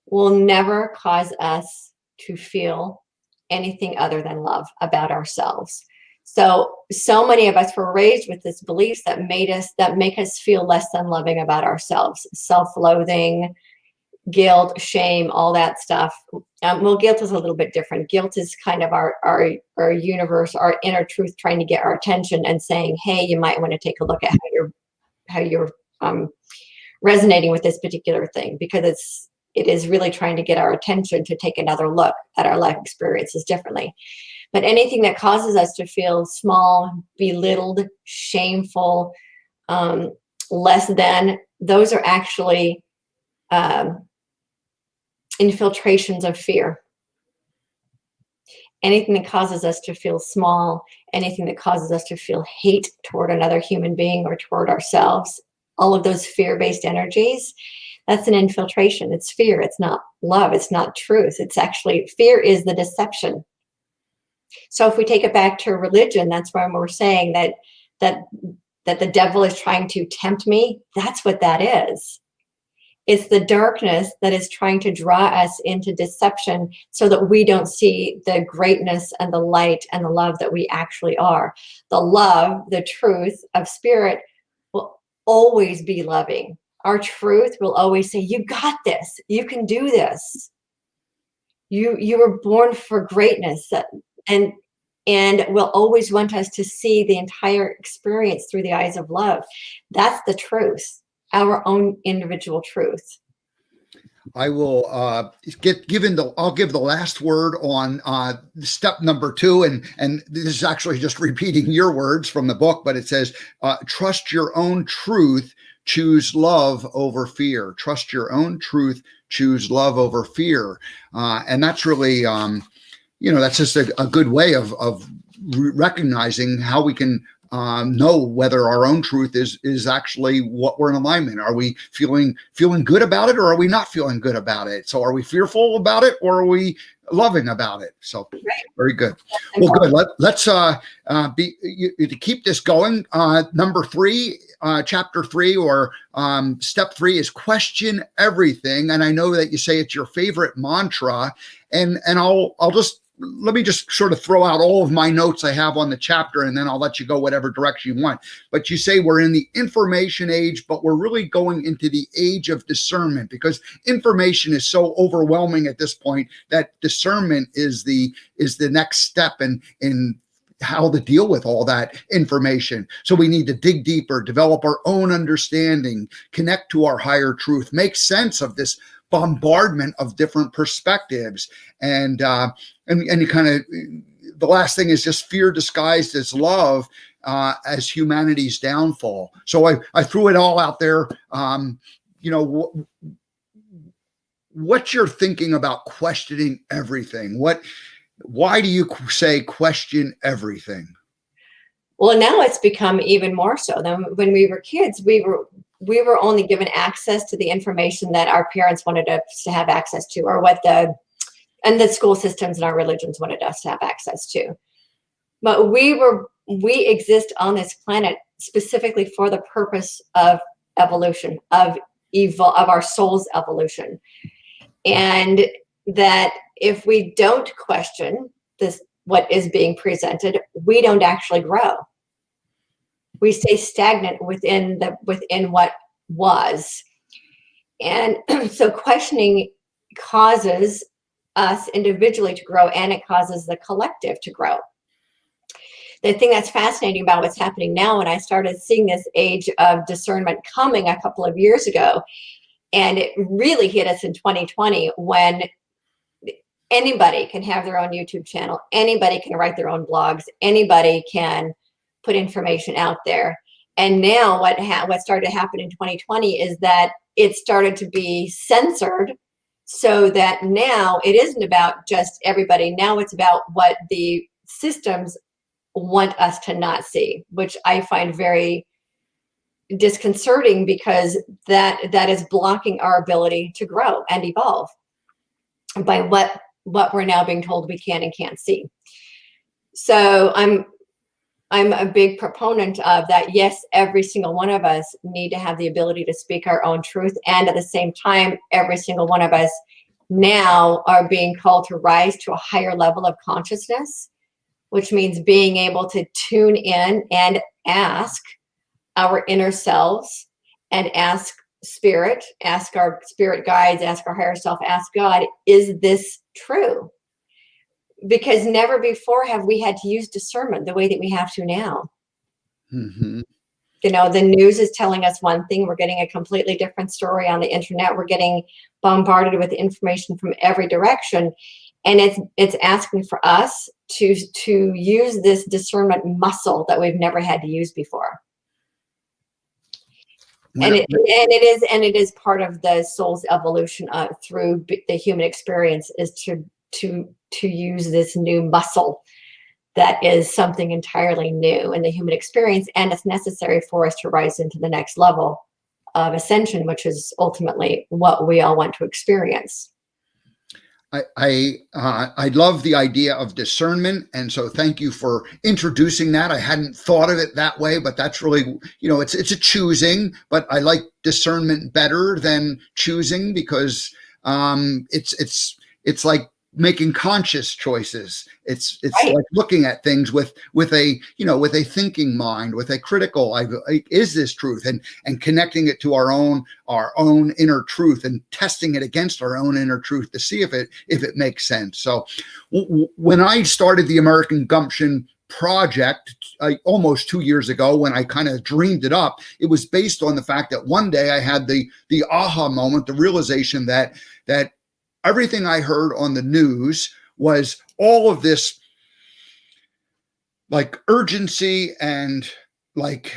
will never cause us to feel anything other than love about ourselves. So many of us were raised with this beliefs that make us feel less than loving about ourselves, self-loathing, guilt, shame, all that stuff. Well, guilt is a little bit different. Guilt is kind of our universe, our inner truth trying to get our attention and saying, hey, you might want to take a look at how you're resonating with this particular thing, because it is really trying to get our attention to take another look at our life experiences differently. But anything that causes us to feel small, belittled, shameful, less than, those are actually infiltrations of fear. Anything that causes us to feel small, anything that causes us to feel hate toward another human being or toward ourselves, all of those fear-based energies, that's an infiltration. It's fear. It's not love. It's not truth. It's actually, fear is the deception. So if we take it back to religion, that's when we're saying that the devil is trying to tempt me. That's what that is. It's the darkness that is trying to draw us into deception so that we don't see the greatness and the light and the love that we actually are. The love, the truth of spirit will always be loving. Our truth will always say, you got this. You can do this. You were born for greatness. And will always want us to see the entire experience through the eyes of love. That's the truth, our own individual truth. I will I'll give the last word on step number 2, and this is actually just repeating your words from the book, but it says, trust your own truth, choose love over fear. Trust your own truth, choose love over fear. And that's really, that's just a good way of recognizing how we can know whether our own truth is actually what we're in alignment. Are we feeling good about it, or are we not feeling good about it? So are we fearful about it, or are we loving about it? So very good. Well, good. Let's to keep this going. Number 3, chapter 3, or step 3 is question everything. And I know that you say it's your favorite mantra, and let me just sort of throw out all of my notes I have on the chapter, and then I'll let you go whatever direction you want. But you say we're in the information age, but we're really going into the age of discernment, because information is so overwhelming at this point that discernment is the next step in how to deal with all that information. So we need to dig deeper, develop our own understanding, connect to our higher truth, make sense of this bombardment of different perspectives, and you kind of, the last thing is just fear disguised as love, as humanity's downfall. So I threw it all out there. What you're thinking about questioning everything? Why do you say question everything? Well, now it's become even more so than when we were kids. We were only given access to the information that our parents wanted us to have access to, or and the school systems and our religions wanted us to have access to. But we exist on this planet specifically for the purpose of evolution, of our soul's evolution. And that if we don't question what is being presented, we don't actually grow. We stay stagnant within what was. And so questioning causes us individually to grow, and it causes the collective to grow. The thing that's fascinating about what's happening now, when I started seeing this age of discernment coming a couple of years ago, and it really hit us in 2020, when anybody can have their own YouTube channel, anybody can write their own blogs, anybody can put information out there. And now what started to happen in 2020 is that it started to be censored, so that now it isn't about just everybody. Now it's about what the systems want us to not see, which I find very disconcerting, because that is blocking our ability to grow and evolve by what we're now being told we can and can't see. So I'm a big proponent of that. Yes, every single one of us need to have the ability to speak our own truth. And at the same time, every single one of us now are being called to rise to a higher level of consciousness, which means being able to tune in and ask our inner selves, and ask spirit, ask our spirit guides, ask our higher self, ask God, is this true? Because never before have we had to use discernment the way that we have to now. Mm-hmm. You know, the news is telling us one thing. We're getting a completely different story on the internet. We're getting bombarded with information from every direction. And it's asking for us to use this discernment muscle that we've never had to use before. And it is part of the soul's evolution through the human experience, is to use this new muscle that is something entirely new in the human experience, and it's necessary for us to rise into the next level of ascension, which is ultimately what we all want to experience. I love the idea of discernment, and so thank you for introducing that. I hadn't thought of it that way, but that's really, it's a choosing. But I like discernment better than choosing, because it's like making conscious choices. It's Right. like looking at things with a thinking mind, with a critical, is this truth, and connecting it to our own inner truth, and testing it against our own inner truth to see if it makes sense. So when I started the American Gumption project almost 2 years ago, when I kind of dreamed it up, it was based on the fact that one day I had the aha moment, the realization that everything I heard on the news was all of this like urgency and like,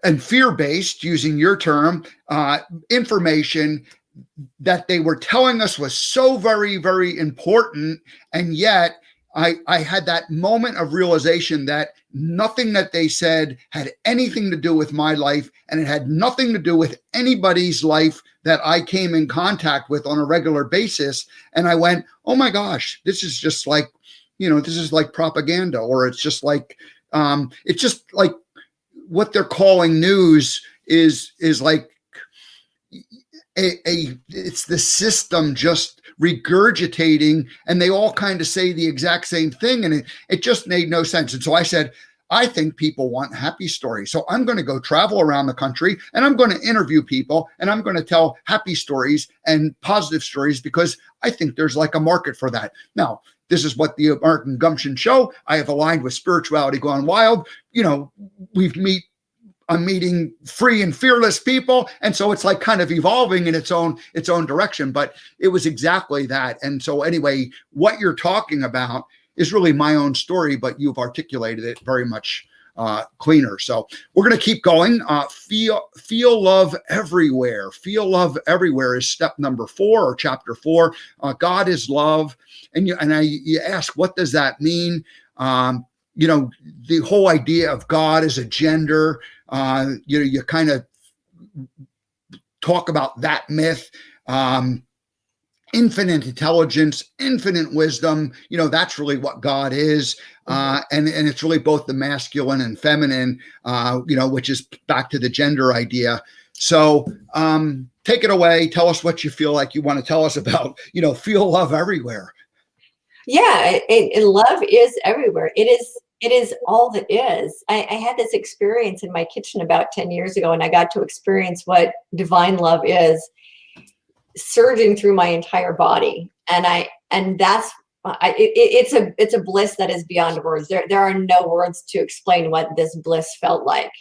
and fear-based, using your term, information that they were telling us was so very, very important. And yet I had that moment of realization that nothing that they said had anything to do with my life, and it had nothing to do with anybody's life that I came in contact with on a regular basis. And I went, oh my gosh, this is just like, this is like propaganda, or it's just like what they're calling news is like it's the system just regurgitating, and they all kind of say the exact same thing, and it just made no sense. And so I said, I think people want happy stories. So I'm going to go travel around the country, and I'm going to interview people, and I'm going to tell happy stories and positive stories, because I think there's like a market for that. Now, this is what the American Gumption show. I have aligned with Spirituality Gone Wild. I'm meeting free and fearless people. And so it's like kind of evolving in its own direction, but it was exactly that. And so anyway, what you're talking about is really my own story, but you've articulated it very much cleaner. So we're going to keep going. Feel love everywhere. Feel love everywhere is step number 4, or chapter 4. God is love. And you ask, what does that mean? The whole idea of God as a gender, you kind of talk about that myth. Infinite intelligence, infinite wisdom, that's really what God is. And it's really both the masculine and feminine, which is back to the gender idea. So take it away. Tell us what you feel like you want to tell us about, feel love everywhere. Yeah, love is everywhere. It is all that is. I had this experience in my kitchen about 10 years ago, and I got to experience what divine love is surging through my entire body. And And that's it's a bliss that is beyond words. There are no words to explain what this bliss felt like.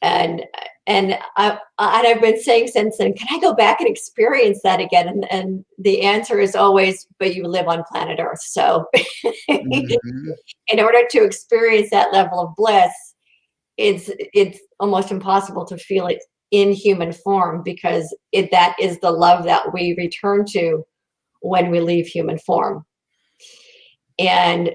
And I've been saying since then, can I go back and experience that again? And the answer is always, but you live on planet Earth. So Mhm. in order to experience that level of bliss, it's almost impossible to feel it in human form, because that is the love that we return to when we leave human form. And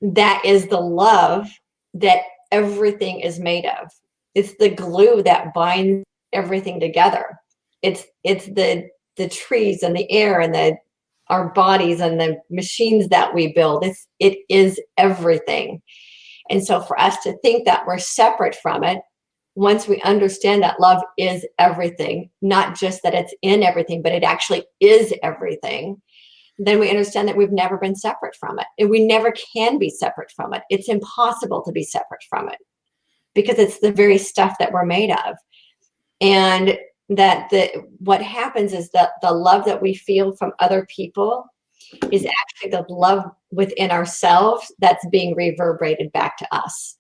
that is the love that everything is made of. It's the glue that binds everything together. It's the trees and the air and our bodies and the machines that we build. It is everything. And so for us to think that we're separate from it, once we understand that love is everything, not just that it's in everything, but it actually is everything, then we understand that we've never been separate from it. And we never can be separate from it. It's impossible to be separate from it, because it's the very stuff that we're made of. And that what happens is that the love that we feel from other people is actually the love within ourselves that's being reverberated back to us.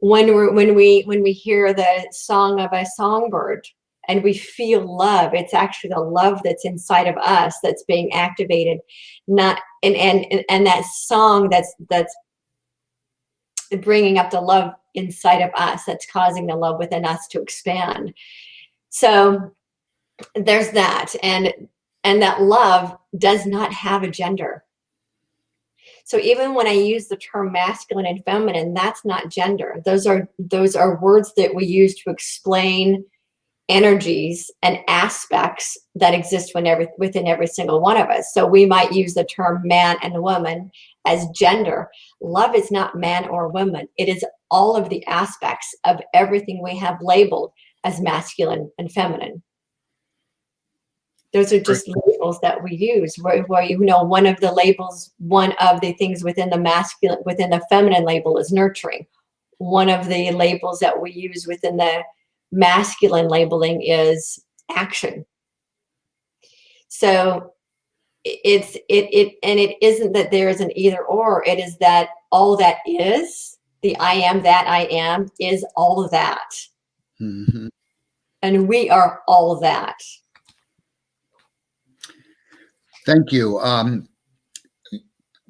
When we hear the song of a songbird and we feel love, it's actually the love that's inside of us that's being activated. Not and that song that's bringing up the love inside of us, that's causing the love within us to expand. So there's that, and that love does not have a gender. So even when I use the term masculine and feminine, that's not gender. Those are words that we use to explain energies and aspects that exist within every single one of us. So we might use the term man and woman as gender. Love is not man or woman. It is all of the aspects of everything we have labeled as masculine and feminine. Those are just labels that we use, where one of the things within the masculine, within the feminine label is nurturing. One of the labels that we use within the masculine labeling is action. So it isn't that there is an either or. It is that all that is, the I am that I am, is all of that. Mm-hmm. And we are all of that. Thank you.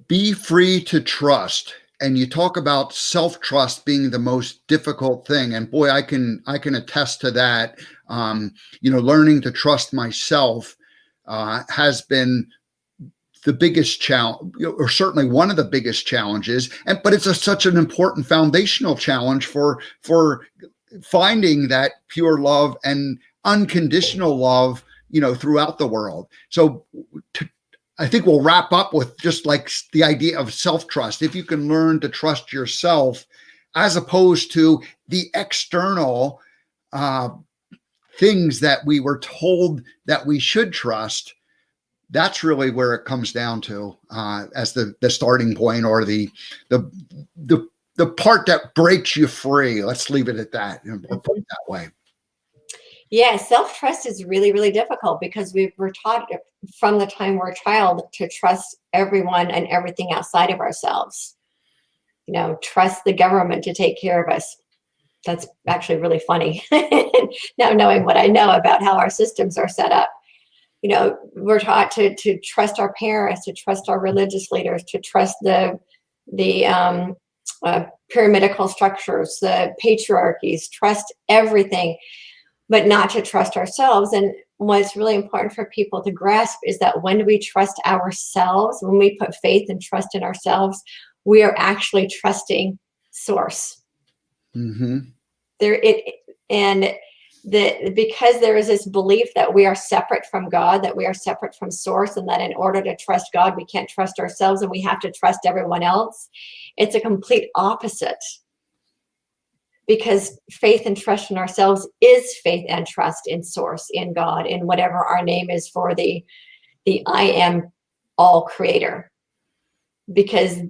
Be free to trust. And you talk about self-trust being the most difficult thing. And boy, I can attest to that. Learning to trust myself has been the biggest challenge, or certainly one of the biggest challenges. But it's such an important foundational challenge for finding that pure love and unconditional love, throughout the world. So I think we'll wrap up with just like the idea of self-trust. If you can learn to trust yourself as opposed to the external things that we were told that we should trust, that's really where it comes down to as the starting point, or the part that breaks you free. Let's leave it at that, or put it that way. Yeah, self-trust is really, really difficult, because we're taught from the time we're a child to trust everyone and everything outside of ourselves. Trust the government to take care of us. That's actually really funny. Now, knowing what I know about how our systems are set up, we're taught to trust our parents, to trust our religious leaders, to trust the pyramidal structures, the patriarchies, trust everything, but not to trust ourselves. And what's really important for people to grasp is that when we trust ourselves, when we put faith and trust in ourselves, we are actually trusting source. Mm-hmm. Because there is this belief that we are separate from God, that we are separate from source, and that in order to trust God, we can't trust ourselves and we have to trust everyone else. It's a complete opposite. Because faith and trust in ourselves is faith and trust in source, in God, in whatever our name is for the I am all creator. Because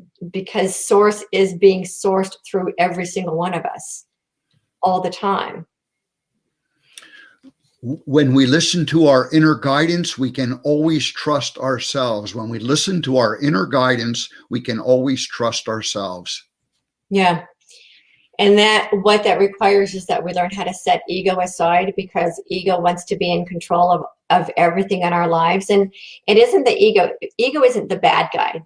source is being sourced through every single one of us all the time. When we listen to our inner guidance, we can always trust ourselves. When we listen to our inner guidance, we can always trust ourselves. Yeah. And that what that requires is that we learn how to set ego aside, because ego wants to be in control of everything in our lives. And it isn't the ego isn't the bad guy.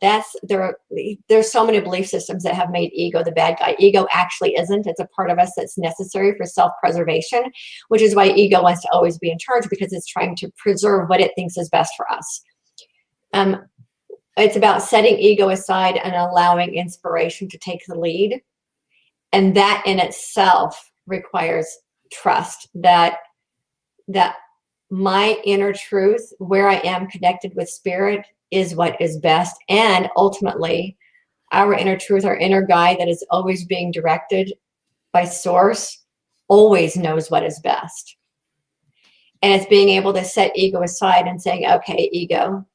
There's so many belief systems that have made ego the bad guy. Ego actually isn't. It's a part of us that's necessary for self-preservation, which is why ego wants to always be in charge, because it's trying to preserve what it thinks is best for us. It's about setting ego aside and allowing inspiration to take the lead. And that in itself requires trust that my inner truth, where I am connected with spirit, is what is best. And ultimately, our inner truth, our inner guide that is always being directed by source, always knows what is best. And it's being able to set ego aside and saying, okay, ego,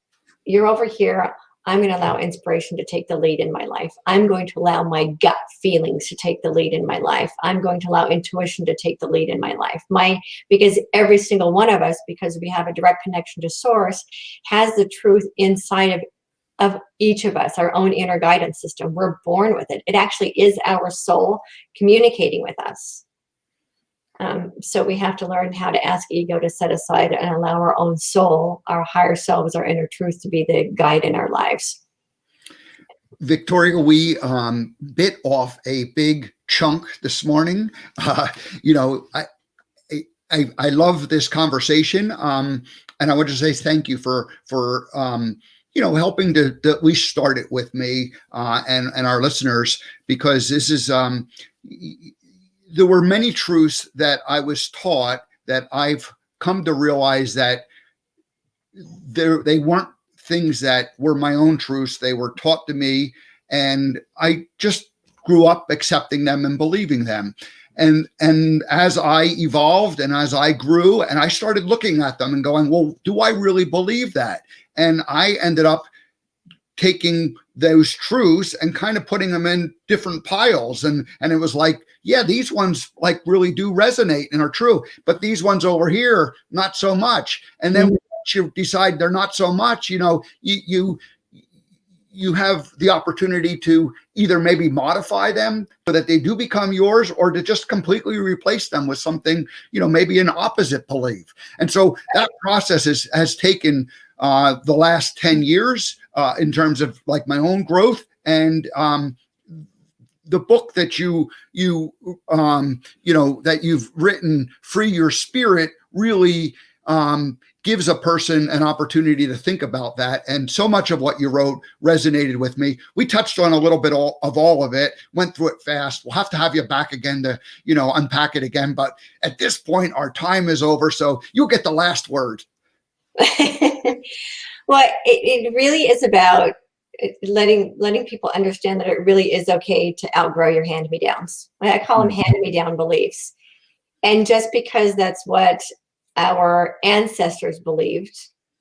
you're over here. I'm going to allow inspiration to take the lead in my life. I'm going to allow my gut feelings to take the lead in my life. I'm going to allow intuition to take the lead in my life. Because every single one of us, because we have a direct connection to source, has the truth inside of each of us, our own inner guidance system. We're born with it. It actually is our soul communicating with us. So we have to learn how to ask ego to set aside and allow our own soul, our higher selves, our inner truth to be the guide in our lives. Victoria, we bit off a big chunk this morning. You know, I love this conversation, and I want to say thank you for you know, helping to at least start it with me and our listeners, because this is there were many truths that I was taught that I've come to realize that they weren't things that were my own truths. They were taught to me, and I just grew up accepting them and believing them. And as I evolved and as I grew, and I started looking at them and going, well, do I really believe that? And I ended up taking those truths and kind of putting them in different piles. And it was like, yeah, these ones like really do resonate and are true, but these ones over here, not so much. And then once you decide they're not so much, you know, you have the opportunity to either maybe modify them so that they do become yours, or to just completely replace them with something, you know, maybe an opposite belief. And so that process has taken the last 10 years in terms of like my own growth. And the book that you know, that you've written, Free Your Spirit, really gives a person an opportunity to think about that. And so much of what you wrote resonated with me. We touched on a little bit of all of it, went through it fast. We'll have to have you back again to, you know, unpack it again. But at this point, our time is over. So you'll get the last word. Well, it really is about letting people understand that it really is okay to outgrow your hand-me-downs. I call them hand-me-down beliefs. And just because that's what our ancestors believed,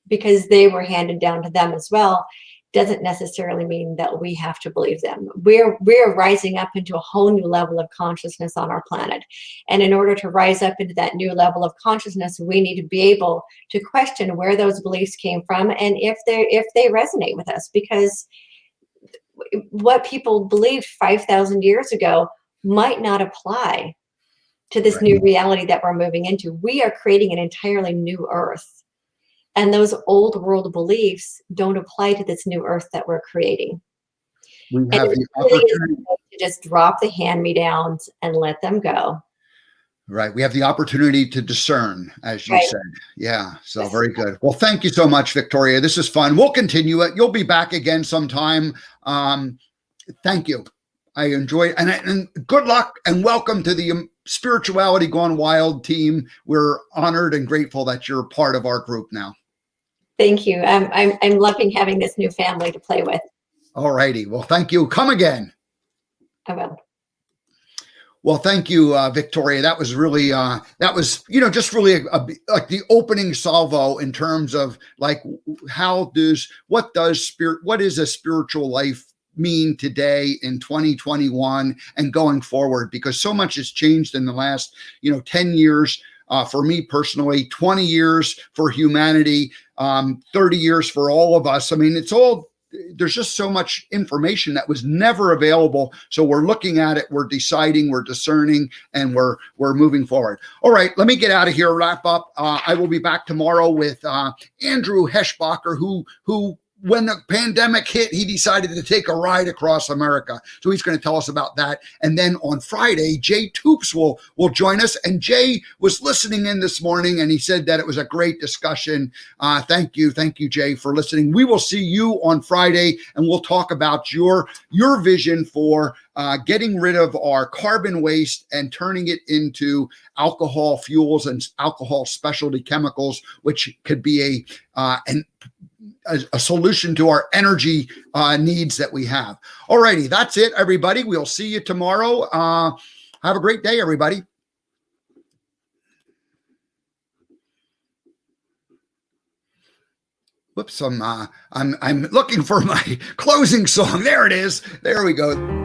because they were handed down to them as well, doesn't necessarily mean that we have to believe them. We're rising up into a whole new level of consciousness on our planet. And in order to rise up into that new level of consciousness, we need to be able to question where those beliefs came from and if they resonate with us, because what people believed 5,000 years ago might not apply to this new reality that we're moving into. We are creating an entirely new earth. And those old world beliefs don't apply to this new earth that we're creating. We have the opportunity to just drop the hand-me-downs and let them go. Right. We have the opportunity to discern, as you said. Yeah. So very good. Well, thank you so much, Victoria. This is fun. We'll continue it. You'll be back again sometime. Thank you. I enjoyed it. And good luck and welcome to the Spirituality Gone Wild team. We're honored and grateful that you're part of our group now. Thank you. I'm loving having this new family to play with. All righty. Well, thank you. Come again. I will. Well, thank you, Victoria. That was really, just really like the opening salvo in terms of like, what is a spiritual life mean today in 2021 and going forward? Because so much has changed in the last, 10 years. for me personally, 20 years for humanity, 30 years for all of us. I mean, there's just so much information that was never available. So we're looking at it, we're deciding, we're discerning, and we're moving forward. All right, let me get out of here, wrap up. I will be back tomorrow with Andrew Heschbacher, who when the pandemic hit, he decided to take a ride across America. So he's going to tell us about that. And then on Friday, Jay Toops will join us. And Jay was listening in this morning, and he said that it was a great discussion. Thank you, Jay, for listening. We will see you on Friday, and we'll talk about your vision for getting rid of our carbon waste and turning it into alcohol fuels and alcohol specialty chemicals, which could be a solution to our energy needs that we have. All righty, that's it, everybody. We'll see you tomorrow. Have a great day, everybody. Whoops, I'm looking for my closing song. There it is. There we go.